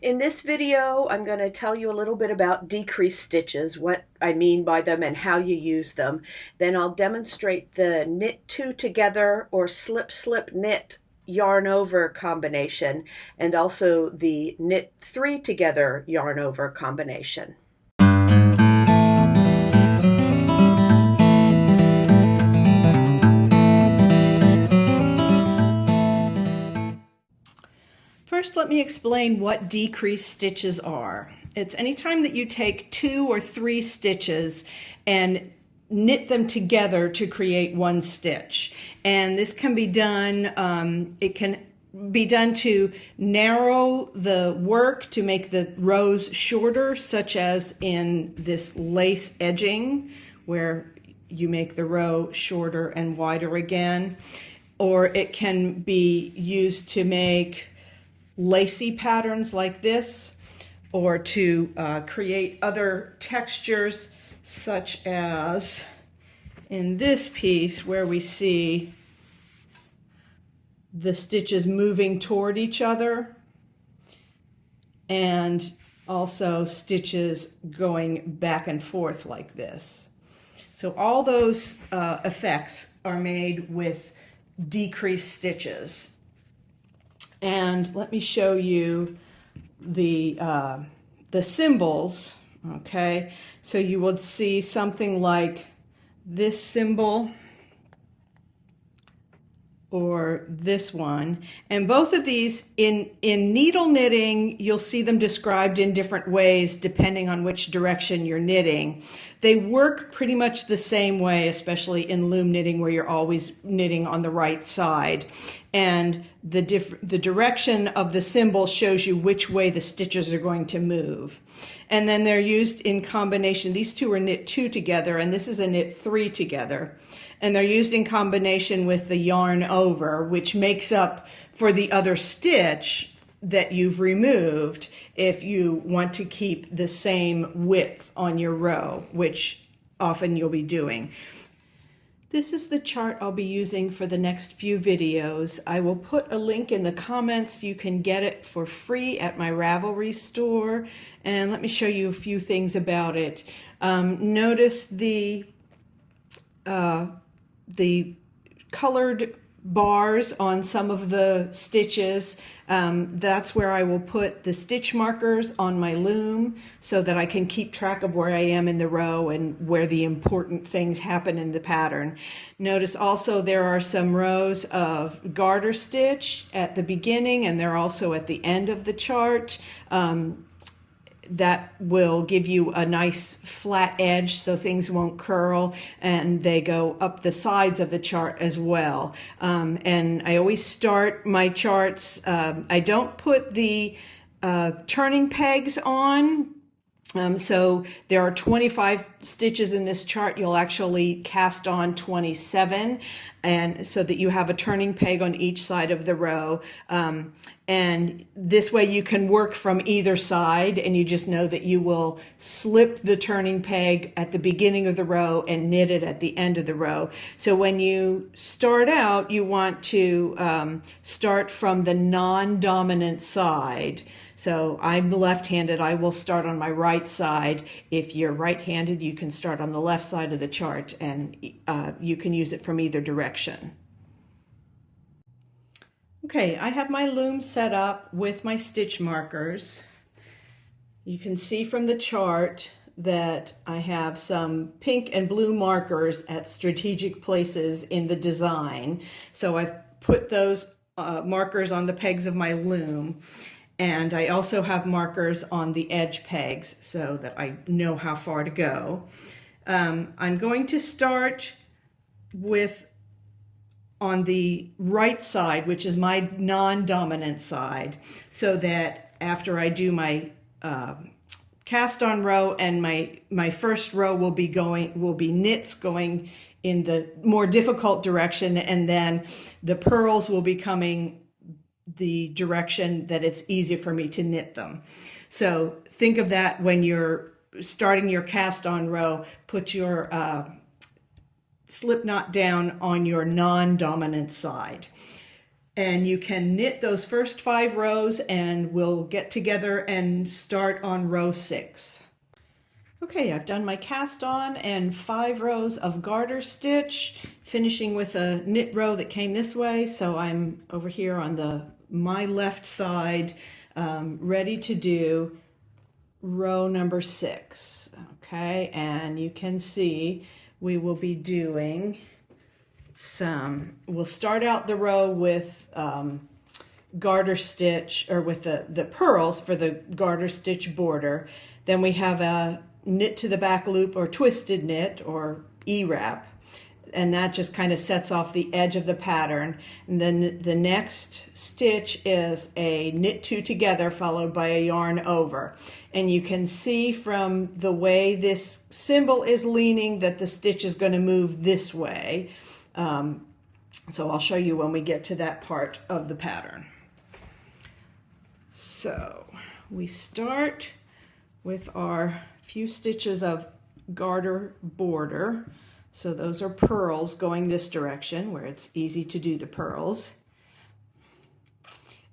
In this video, I'm going to tell you a little bit about decrease stitches, what I mean by them and how you use them. Then I'll demonstrate the knit two together or slip slip knit yarn over combination, and also the knit three together yarn over combination. First, let me explain what decrease stitches are. It's anytime that you take 2 or 3 stitches and knit them together to create one stitch. And this can be done, it can be done to narrow the work to make the rows shorter, such as in this lace edging, where you make the row shorter and wider again. Or it can be used to make lacy patterns like this, or to create other textures, such as in this piece where we see the stitches moving toward each other and also stitches going back and forth like this. So all those effects are made with decreased stitches. And let me show you the symbols, okay? So you would see something like this symbol or this one. And both of these, in needle knitting, you'll see them described in different ways depending on which direction you're knitting. They work pretty much the same way, especially in loom knitting, where you're always knitting on the right side. And the direction of the symbol shows you which way the stitches are going to move. And then they're used in combination. These two are knit 2 together, and this is a knit 3 together. And they're used in combination with the yarn over, which makes up for the other stitch that you've removed if you want to keep the same width on your row, which often you'll be doing. This is the chart I'll be using for the next few videos. I will put a link in the comments. You can get it for free at my Ravelry store. And let me show you a few things about it. Notice the colored bars on some of the stitches. That's where I will put the stitch markers on my loom so that I can keep track of where I am in the row and where the important things happen in the pattern. Notice also there are some rows of garter stitch at the beginning, and they're also at the end of the chart. That will give you a nice flat edge so things won't curl, and they go up the sides of the chart as well. And I always start my charts, I don't put the turning pegs on. So there are 25 stitches in this chart. You'll actually cast on 27, and so that you have a turning peg on each side of the row. And this way you can work from either side, and you just know that you will slip the turning peg at the beginning of the row and knit it at the end of the row. So when you start out, you want to start from the non-dominant side. So I'm left-handed, I will start on my right side. If you're right-handed, you can start on the left side of the chart, and you can use it from either direction. Okay, I have my loom set up with my stitch markers. You can see from the chart that I have some pink and blue markers at strategic places in the design. So I've put those markers on the pegs of my loom. And I also have markers on the edge pegs so that I know how far to go. I'm going to start with on the right side, which is my non-dominant side, so that after I do my cast on row, and my first row will be knits going in the more difficult direction, and then the purls will be coming the direction that it's easier for me to knit them. So think of that when you're starting your cast on row. Put your slip knot down on your non-dominant side. And you can knit those first 5 rows, and we'll get together and start on row 6. Okay, I've done my cast on and 5 rows of garter stitch, finishing with a knit row that came this way. So I'm over here on my left side, ready to do row number 6. Okay, and you can see we will be doing we'll start out the row with garter stitch, or with the pearls for the garter stitch border. Then we have a knit to the back loop, or twisted knit, or E-wrap, and that just kind of sets off the edge of the pattern. And then the next stitch is a knit 2 together followed by a yarn over. And you can see from the way this symbol is leaning that the stitch is going to move this way. So I'll show you when we get to that part of the pattern. So we start with our few stitches of garter border. So those are pearls going this direction, where it's easy to do the pearls.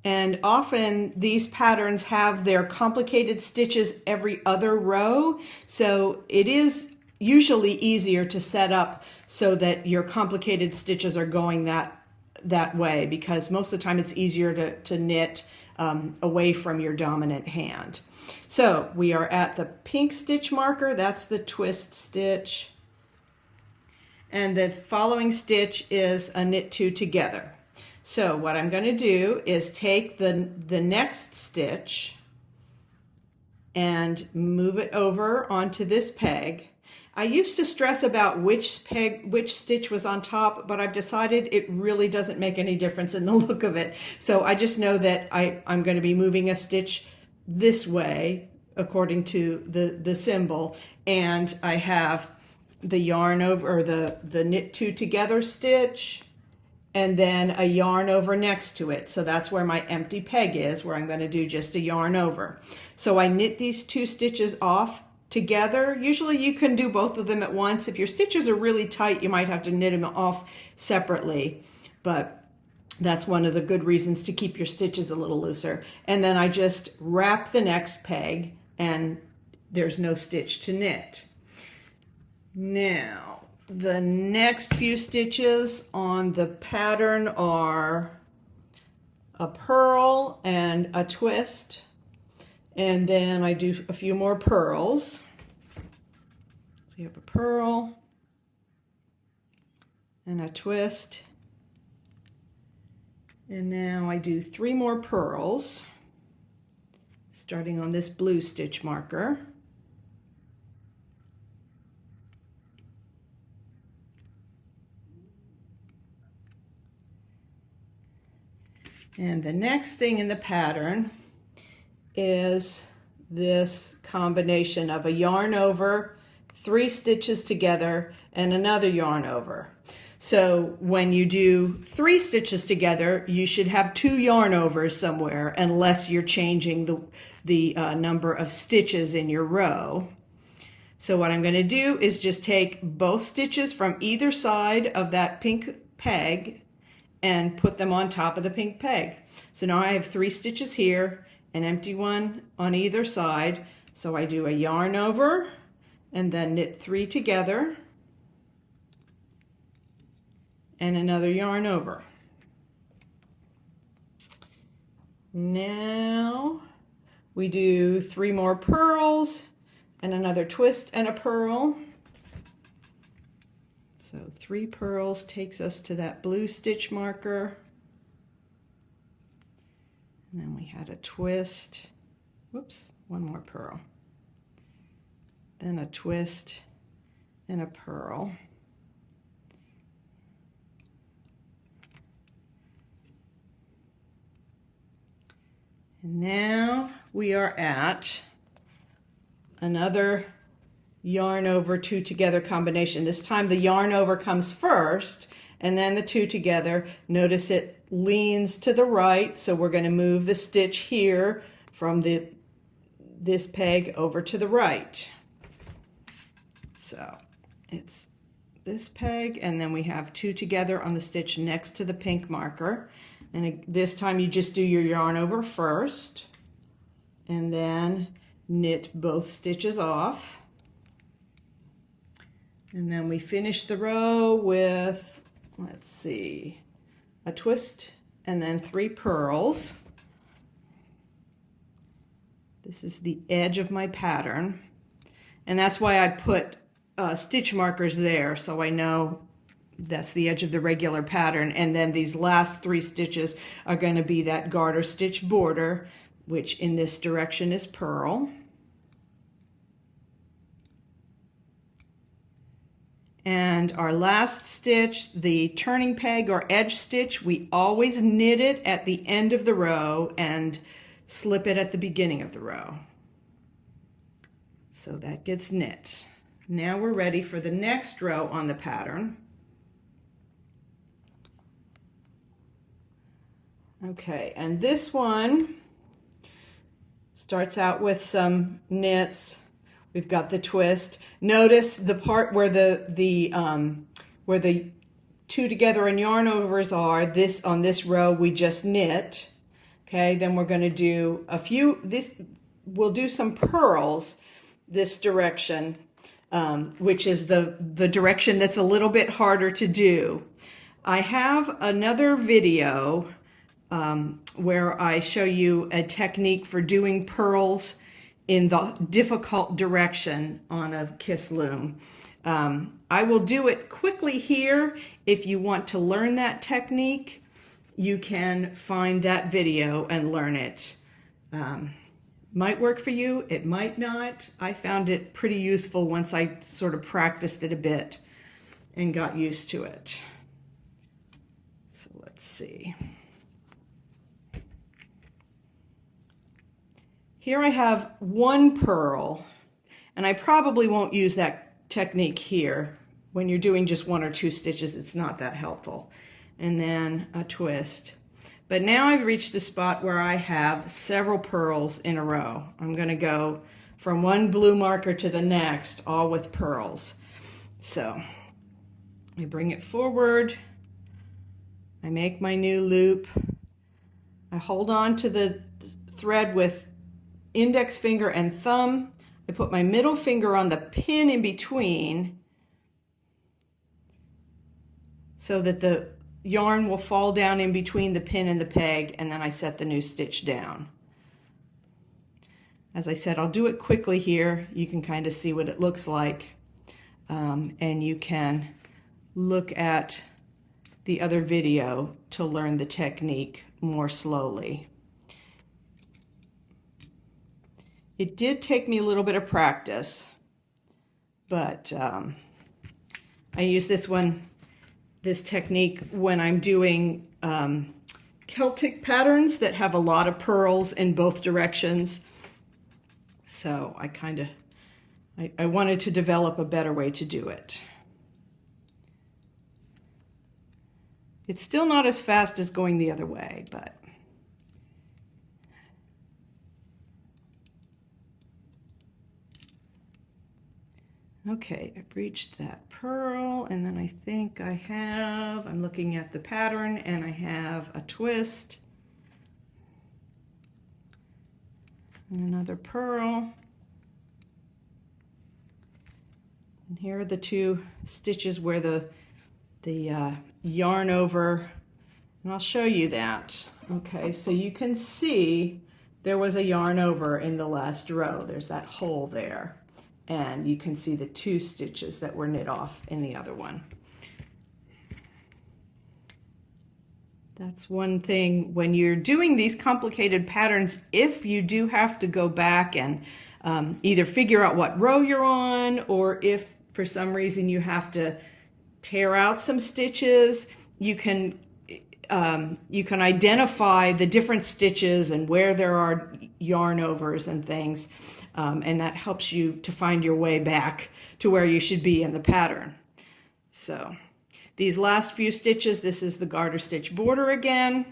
And often these patterns have their complicated stitches every other row, so it is usually easier to set up so that your complicated stitches are going that way, because most of the time it's easier to knit away from your dominant hand. So we are at the pink stitch marker, that's the twist stitch, and the following stitch is a knit 2 together. So what I'm going to do is take the next stitch and move it over onto this peg. I used to stress about which stitch was on top, but I've decided it really doesn't make any difference in the look of it. So I just know that I'm going to be moving a stitch this way according to the symbol, and I have the yarn over, or the knit 2 together stitch, and then a yarn over next to it. So that's where my empty peg is, where I'm going to do just a yarn over. So I knit these 2 stitches off together. Usually you can do both of them at once. If your stitches are really tight, you might have to knit them off separately, but that's one of the good reasons to keep your stitches a little looser. And then I just wrap the next peg, and there's no stitch to knit. Now, the next few stitches on the pattern are a purl and a twist, and then I do a few more pearls. So you have a purl and a twist, and now I do 3 more pearls, starting on this blue stitch marker. And the next thing in the pattern is this combination of a yarn over, 3 stitches together, and another yarn over. So when you do 3 stitches together, you should have 2 yarn overs somewhere, unless you're changing the number of stitches in your row. So what I'm going to do is just take both stitches from either side of that pink peg and put them on top of the pink peg. So now I have 3 stitches here, an empty one on either side. So I do a yarn over and then knit 3 together and another yarn over. Now we do 3 more pearls and another twist and a purl. So 3 pearls takes us to that blue stitch marker. And then we had a twist. Whoops, 1 more purl. Then a twist and a purl. And now we are at another yarn over 2 together combination. This time the yarn over comes first and then the 2 together. Notice it leans to the right, so we're going to move the stitch here from this peg over to the right. So it's this peg, and then we have 2 together on the stitch next to the pink marker. And this time you just do your yarn over first and then knit both stitches off. And then we finish the row with, let's see, a twist and then 3 purls. This is the edge of my pattern. And that's why I put stitch markers there, so I know that's the edge of the regular pattern. And then these last 3 stitches are going to be that garter stitch border, which in this direction is purl. And our last stitch, the turning peg or edge stitch, we always knit it at the end of the row and slip it at the beginning of the row. So that gets knit. Now we're ready for the next row on the pattern. Okay, and this one starts out with some knits. We've got the twist. Notice the part where the 2 together and yarn overs are. This on this row we just knit. Okay, then we're going to do a few. We'll do some purls this direction, which is the direction that's a little bit harder to do. I have another video where I show you a technique for doing purls in the difficult direction on a Kiss loom. I will do it quickly here. If you want to learn that technique, you can find that video and learn it. Might work for you, it might not. I found it pretty useful once I sort of practiced it a bit and got used to it. So let's see. Here I have 1 purl, and I probably won't use that technique here. When you're doing just 1 or 2 stitches, it's not that helpful. And then a twist. But now I've reached a spot where I have several purls in a row. I'm going to go from one blue marker to the next, all with purls. So I bring it forward. I make my new loop. I hold on to the thread with index finger and thumb. I put my middle finger on the pin in between so that the yarn will fall down in between the pin and the peg, and then I set the new stitch down. As I said, I'll do it quickly here. You can kind of see what it looks like, and you can look at the other video to learn the technique more slowly. It did take me a little bit of practice, but I use this technique when I'm doing Celtic patterns that have a lot of purls in both directions. So I wanted to develop a better way to do it. It's still not as fast as going the other way, but okay, I've reached that purl, and then I think I'm looking at the pattern, and I have a twist, and another purl, and here are the 2 stitches where the yarn over, and I'll show you that. Okay, so you can see there was a yarn over in the last row. There's that hole there. And you can see the 2 stitches that were knit off in the other one. That's one thing when you're doing these complicated patterns, if you do have to go back and either figure out what row you're on, or if for some reason you have to tear out some stitches, you can identify the different stitches and where there are yarn overs and things. And that helps you to find your way back to where you should be in the pattern. So these last few stitches, this is the garter stitch border again.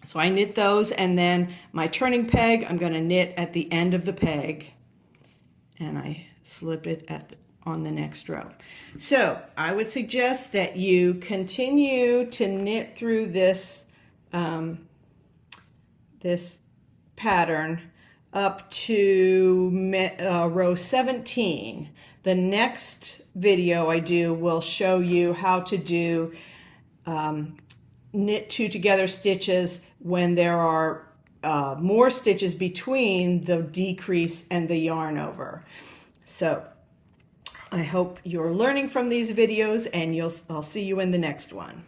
So I knit those, and then my turning peg, I'm going to knit at the end of the peg, and I slip it on the next row. So I would suggest that you continue to knit through this this pattern up to row 17. The next video I do will show you how to do knit two together stitches when there are more stitches between the decrease and the yarn over. So I hope you're learning from these videos, and I'll see you in the next one.